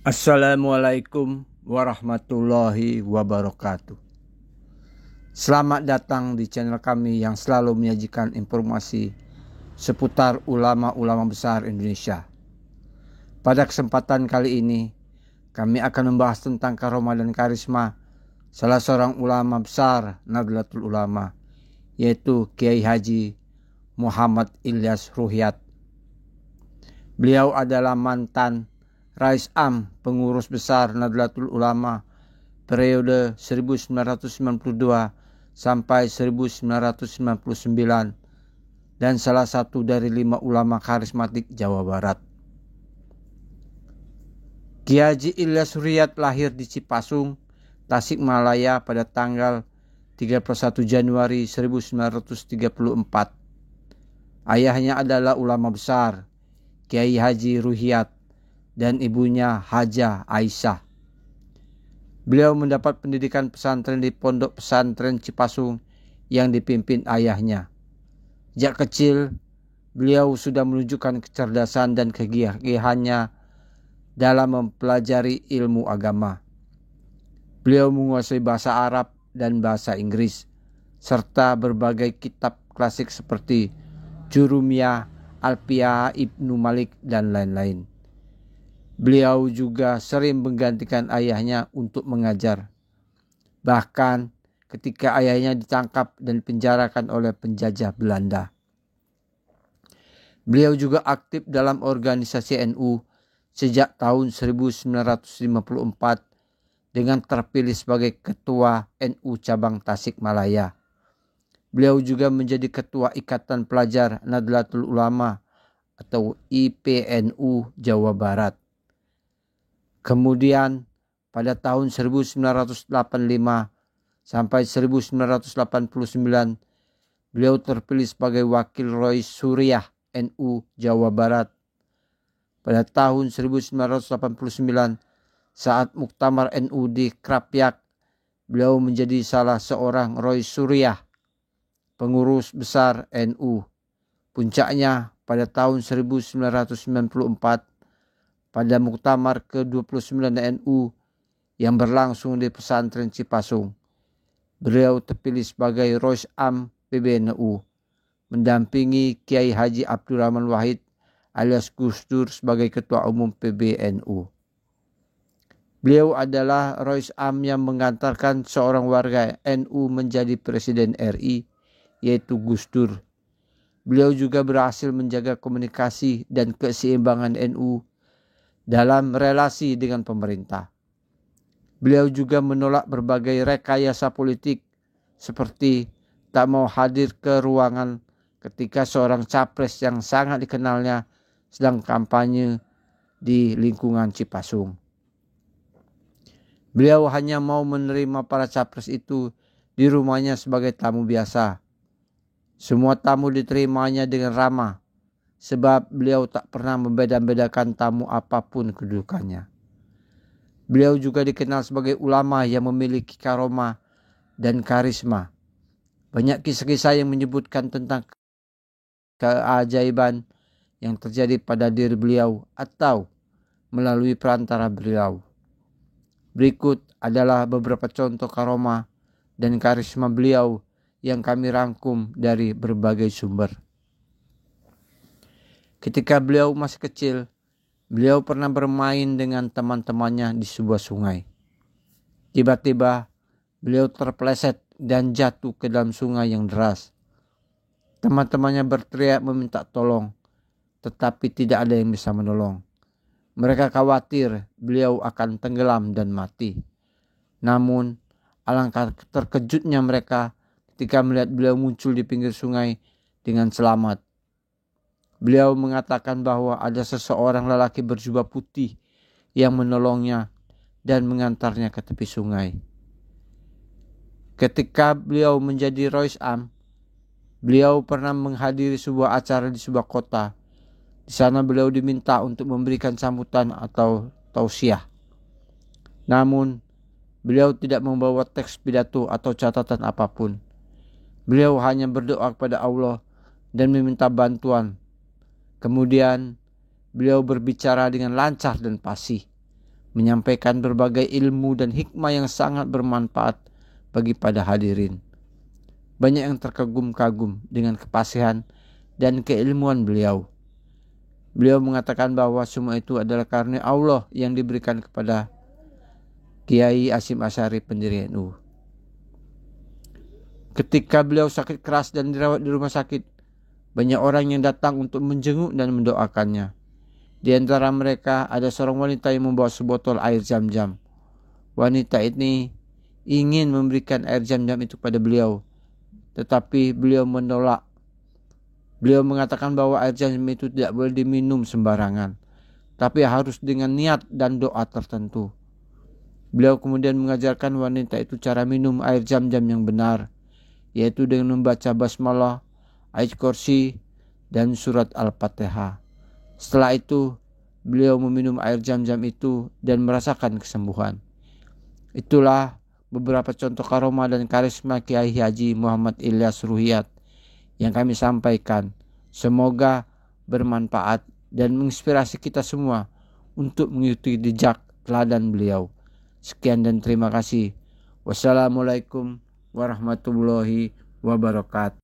Assalamualaikum warahmatullahi wabarakatuh. Selamat datang di channel kami yang selalu menyajikan informasi seputar ulama-ulama besar Indonesia. Pada kesempatan kali ini, kami akan membahas tentang karomah dan karisma salah seorang ulama besar Nahdlatul Ulama, yaitu Kiai Haji Muhammad Ilyas Ruhyat. Beliau adalah mantan Rais Am pengurus besar Nahdlatul Ulama periode 1992 sampai 1999 dan salah satu dari 5 ulama karismatik Jawa Barat. Kiai Haji Ilyas Ruhyat lahir di Cipasung, Tasikmalaya pada tanggal 31 Januari 1934. Ayahnya adalah ulama besar Kiai Haji Ruhyat dan ibunya Hajah Aisyah. Beliau mendapat pendidikan pesantren di Pondok Pesantren Cipasung yang dipimpin ayahnya. Sejak kecil, beliau sudah menunjukkan kecerdasan dan kegigihannya dalam mempelajari ilmu agama. Beliau menguasai bahasa Arab dan bahasa Inggris, serta berbagai kitab klasik seperti Jurumiyah, Alfiyah Ibnu Malik, dan lain-lain. Beliau juga sering menggantikan ayahnya untuk mengajar. Bahkan ketika ayahnya ditangkap dan dipenjarakan oleh penjajah Belanda. Beliau juga aktif dalam organisasi NU sejak tahun 1954 dengan terpilih sebagai Ketua NU Cabang Tasikmalaya. Beliau juga menjadi Ketua Ikatan Pelajar Nahdlatul Ulama atau IPNU Jawa Barat. Kemudian pada tahun 1985 sampai 1989 beliau terpilih sebagai Wakil Rois Suriah NU Jawa Barat. Pada tahun 1989 saat Muktamar NU di Krapyak, beliau menjadi salah seorang Rois Suriah, pengurus besar NU. Puncaknya pada tahun 1994 pada Muktamar ke-29 NU yang berlangsung di pesantren Cipasung. Beliau terpilih sebagai Rois Am PBNU, mendampingi Kiai Haji Abdurrahman Wahid alias Gus Dur sebagai Ketua Umum PBNU. Beliau adalah Rois Am yang mengantarkan seorang warga NU menjadi Presiden RI, yaitu Gus Dur. Beliau juga berhasil menjaga komunikasi dan keseimbangan NU dalam relasi dengan pemerintah. Beliau juga menolak berbagai rekayasa politik seperti tak mau hadir ke ruangan ketika seorang capres yang sangat dikenalnya sedang kampanye di lingkungan Cipasung. Beliau hanya mau menerima para capres itu di rumahnya sebagai tamu biasa. Semua tamu diterimanya dengan ramah, sebab beliau tak pernah membeda-bedakan tamu apapun kedudukannya. Beliau juga dikenal sebagai ulama yang memiliki karomah dan karisma. Banyak kisah-kisah yang menyebutkan tentang keajaiban yang terjadi pada diri beliau atau melalui perantara beliau. Berikut adalah beberapa contoh karomah dan karisma beliau yang kami rangkum dari berbagai sumber. Ketika beliau masih kecil, beliau pernah bermain dengan teman-temannya di sebuah sungai. Tiba-tiba, beliau terpeleset dan jatuh ke dalam sungai yang deras. Teman-temannya berteriak meminta tolong, tetapi tidak ada yang bisa menolong. Mereka khawatir beliau akan tenggelam dan mati. Namun, alangkah terkejutnya mereka ketika melihat beliau muncul di pinggir sungai dengan selamat. Beliau mengatakan bahwa ada seseorang lelaki berjubah putih yang menolongnya dan mengantarnya ke tepi sungai. Ketika beliau menjadi Rois Am, beliau pernah menghadiri sebuah acara di sebuah kota. Di sana beliau diminta untuk memberikan sambutan atau tausiah. Namun, beliau tidak membawa teks pidato atau catatan apapun. Beliau hanya berdoa kepada Allah dan meminta bantuan. Kemudian beliau berbicara dengan lancar dan fasih, menyampaikan berbagai ilmu dan hikmah yang sangat bermanfaat bagi pada hadirin. Banyak yang terkagum-kagum dengan kefasihan dan keilmuan beliau. Beliau mengatakan bahwa semua itu adalah karena Allah yang diberikan kepada Kiai Hasyim Asy'ari pendiri NU. Ketika beliau sakit keras dan dirawat di rumah sakit, banyak orang yang datang untuk menjenguk dan mendoakannya. Di antara mereka ada seorang wanita yang membawa sebotol air Zam-Zam. Wanita ini ingin memberikan air Zam-Zam itu pada beliau, tetapi beliau menolak. Beliau mengatakan bahwa air Zam-Zam itu tidak boleh diminum sembarangan, tapi harus dengan niat dan doa tertentu. Beliau kemudian mengajarkan wanita itu cara minum air Zam-Zam yang benar, yaitu dengan membaca basmalah, ayat kursi, dan surat Al-Fatihah. Setelah itu, beliau meminum air Zam-Zam itu dan merasakan kesembuhan. Itulah beberapa contoh karomah dan karisma Kiai Haji Muhammad Ilyas Ruhiyat yang kami sampaikan. Semoga bermanfaat dan menginspirasi kita semua untuk mengikuti jejak teladan beliau. Sekian dan terima kasih. Wassalamualaikum warahmatullahi wabarakatuh.